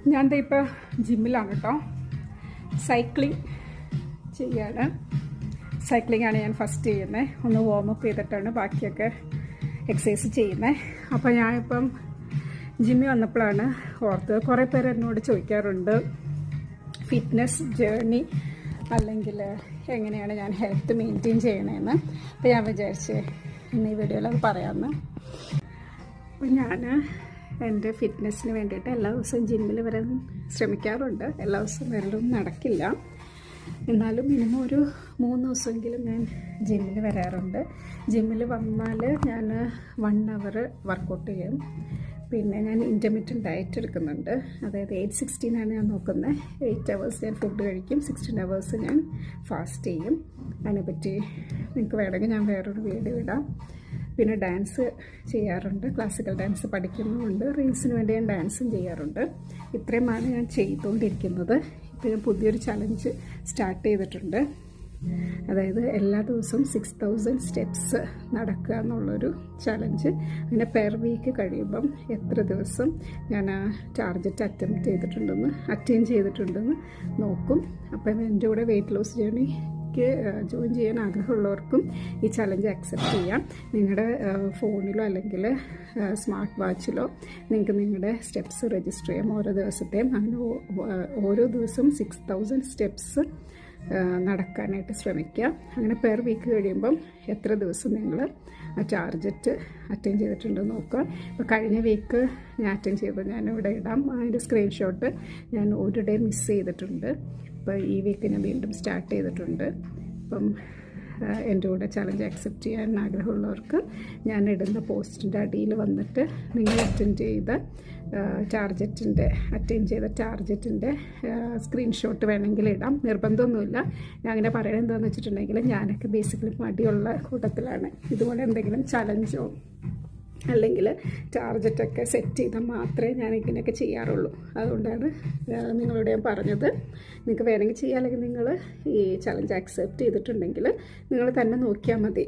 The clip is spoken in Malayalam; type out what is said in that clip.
ഞാൻ ഇപ്പോൾ ജിമ്മിലാണ് കേട്ടോ. സൈക്ലിംഗ് ചെയ്യാണ്. സൈക്ലിംഗാണ് ഞാൻ ഫസ്റ്റ് ചെയ്യുന്നത്. ഒന്ന് വാമപ്പ് ചെയ്തിട്ടാണ് ബാക്കിയൊക്കെ എക്സസൈസ് ചെയ്യുന്നത്. അപ്പോൾ ഞാനിപ്പം ജിമ്മിൽ വന്നപ്പോഴാണ് ഓർത്തത്, കുറേ പേര് എന്നോട് ചോദിക്കാറുണ്ട് ഫിറ്റ്നസ് ജേർണി അല്ലെങ്കിൽ എങ്ങനെയാണ് ഞാൻ ഹെൽത്ത് മെയിൻറ്റെയിൻ ചെയ്യണതെന്ന്. അപ്പോൾ ഞാൻ വിചാരിച്ച് ഇന്ന് ഈ വീഡിയോയിൽ അത് പറയാമെന്ന്. അപ്പോൾ ഞാൻ എൻ്റെ ഫിറ്റ്നസ്സിന് വേണ്ടിയിട്ട് എല്ലാ ദിവസവും ജിമ്മിൽ വരാൻ ശ്രമിക്കാറുണ്ട്. എല്ലാ ദിവസവും വരലും നടക്കില്ല, എന്നാലും മിനിമം ഒരു 3 ദിവസമെങ്കിലും ഞാൻ ജിമ്മിൽ വരാറുണ്ട്. ജിമ്മിൽ വന്നാൽ ഞാൻ 1 hour വർക്കൗട്ട് ചെയ്യും. പിന്നെ ഞാൻ ഇൻ്റർമീഡിയറ്റ് ഡയറ്റ് എടുക്കുന്നുണ്ട്. അതായത് 8-16 ഞാൻ നോക്കുന്നത്. 8 hours ഞാൻ ഫുഡ് കഴിക്കും, 16 hours ഞാൻ ഫാസ്റ്റ് ചെയ്യും. അതിനെപ്പറ്റി നിങ്ങൾക്ക് വേണമെങ്കിൽ ഞാൻ വേറൊരു വീഡിയോ ഇടാം. പിന്നെ ഡാൻസ് ചെയ്യാറുണ്ട്, ക്ലാസിക്കൽ ഡാൻസ് പഠിക്കുന്നുമുണ്ട്. റീൽസിന് വേണ്ടി ഞാൻ ഡാൻസും ചെയ്യാറുണ്ട്. ഇത്രയുമാണ് ഞാൻ ചെയ്തുകൊണ്ടിരിക്കുന്നത്. ഇപ്പോൾ ഞാൻ പുതിയൊരു ചലഞ്ച് സ്റ്റാർട്ട് ചെയ്തിട്ടുണ്ട്. അതായത് എല്ലാ ദിവസവും 6000 സ്റ്റെപ്സ് നടക്കുക എന്നുള്ളൊരു ചലഞ്ച്. അങ്ങനെ പെർ വീക്ക് കഴിയുമ്പം എത്ര ദിവസം ഞാൻ ആ ടാർഗറ്റ് അറ്റൈൻ ചെയ്തിട്ടുണ്ടെന്ന് നോക്കും. അപ്പം എൻ്റെ കൂടെ വെയിറ്റ് ലോസ് ജേർണിക്ക് ജോയിൻ ചെയ്യാൻ ആഗ്രഹമുള്ളവർക്കും ഈ ചലഞ്ച് അക്സെപ്റ്റ് ചെയ്യാം. നിങ്ങളുടെ ഫോണിലോ അല്ലെങ്കിൽ സ്മാർട്ട് വാച്ചിലോ നിങ്ങൾക്ക് നിങ്ങളുടെ സ്റ്റെപ്സ് രജിസ്റ്റർ ചെയ്യാം, ഓരോ ദിവസത്തെയും. അങ്ങനെ ഓരോ ദിവസവും 6000 സ്റ്റെപ്സ് നടക്കാനായിട്ട് ശ്രമിക്കുക. അങ്ങനെ പെർ വീക്ക് കഴിയുമ്പം എത്ര ദിവസം നിങ്ങൾ ആ ടാർഗറ്റ് അറ്റൈൻ ചെയ്തിട്ടുണ്ടെന്ന് നോക്കുക. ഇപ്പോൾ കഴിഞ്ഞ വീക്ക് ഞാൻ അറ്റൈൻ ചെയ്തത് ഞാനിവിടെ ഇടാം. അതിൻ്റെ സ്ക്രീൻഷോട്ട്. ഞാൻ ഒരു ഡേ മിസ് ചെയ്തിട്ടുണ്ട്. ഇപ്പോൾ ഈ വീക്ക് ഞാൻ വീണ്ടും സ്റ്റാർട്ട് ചെയ്തിട്ടുണ്ട്. അപ്പം എൻ്റെ കൂടെ ചലഞ്ച് അക്സെപ്റ്റ് ചെയ്യാൻ ആഗ്രഹമുള്ളവർക്ക് ഞാൻ ഇടുന്ന പോസ്റ്റിൻ്റെ അടിയിൽ വന്നിട്ട് നിങ്ങൾ അറ്റൈൻ ചെയ്ത ടാർഗറ്റിൻ്റെ സ്ക്രീൻഷോട്ട് വേണമെങ്കിൽ ഇടാം. നിർബന്ധമൊന്നുമില്ല. ഞാൻ അങ്ങനെ പറയുന്നത് എന്താണെന്ന് വെച്ചിട്ടുണ്ടെങ്കിൽ ഞാനൊക്കെ ബേസിക്കലി മടിയുള്ള കൂട്ടത്തിലാണ്. ഇതുപോലെ എന്തെങ്കിലും ചലഞ്ചോ അല്ലെങ്കിൽ ടാർഗറ്റൊക്കെ സെറ്റ് ചെയ്താൽ മാത്രമേ ഞാൻ ഇങ്ങനെയൊക്കെ ചെയ്യാറുള്ളൂ. അതുകൊണ്ടാണ് നിങ്ങളോട് ഞാൻ പറഞ്ഞത്. നിങ്ങൾക്ക് വേണമെങ്കിൽ ചെയ്യാം, അല്ലെങ്കിൽ നിങ്ങൾ ഈ ചലഞ്ച് അക്സെപ്റ്റ് ചെയ്തിട്ടുണ്ടെങ്കിൽ നിങ്ങൾ തന്നെ നോക്കിയാൽ മതി.